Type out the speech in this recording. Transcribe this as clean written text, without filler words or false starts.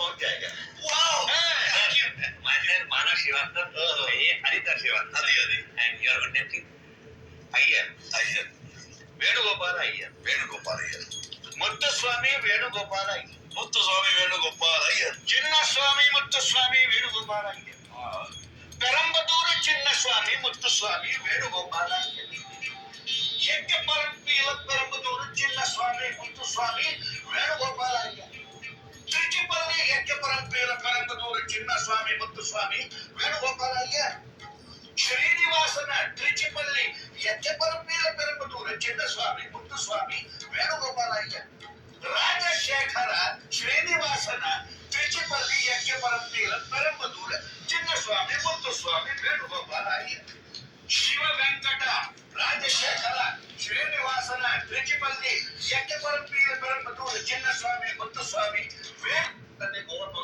पहुंच जाएगा। Wow! Thank you. My name is Manav Srivastava. ये Haridhar Srivastava. Adi. And your good name is Iyer. Iyer. Venugopal Iyer. Venugopal Iyer. Muthuswamy Venugopal Iyer. Muthuswamy Venugopal Iyer. Chinnaswamy Muthuswamy Venugopal Iyer. Perambadooru Chinnaswamy Muthuswamy Venugopal Iyer. Ekkaparamppila Perambadooru Chinnaswamy Muthuswamy Venugopal Iyer. Trichipalli Ekkaparamppila Perambadooru Chinnaswamy Muthuswamy Venugopal Iyer. ಶ್ರೀನಿವಾಸನ ಟ್ರಿಚಿಪಲ್ಲಿ ಯಜ್ಞಪರಪ್ಪೀರ ಪೆರಂಬದೂರ ಚಿನ್ನಸ್ವಾಮಿ ಮುತ್ತುಸ್ವಾಮಿ ವೇಣುಗೋಪಾಲ ಅಯ್ಯರ್. ರಾಜಶೇಖರ ಶ್ರೀನಿವಾಸನ ಟ್ರಿಚಿಪಲ್ಲಿ ಯಜ್ಞಪರಪ್ಪೀರ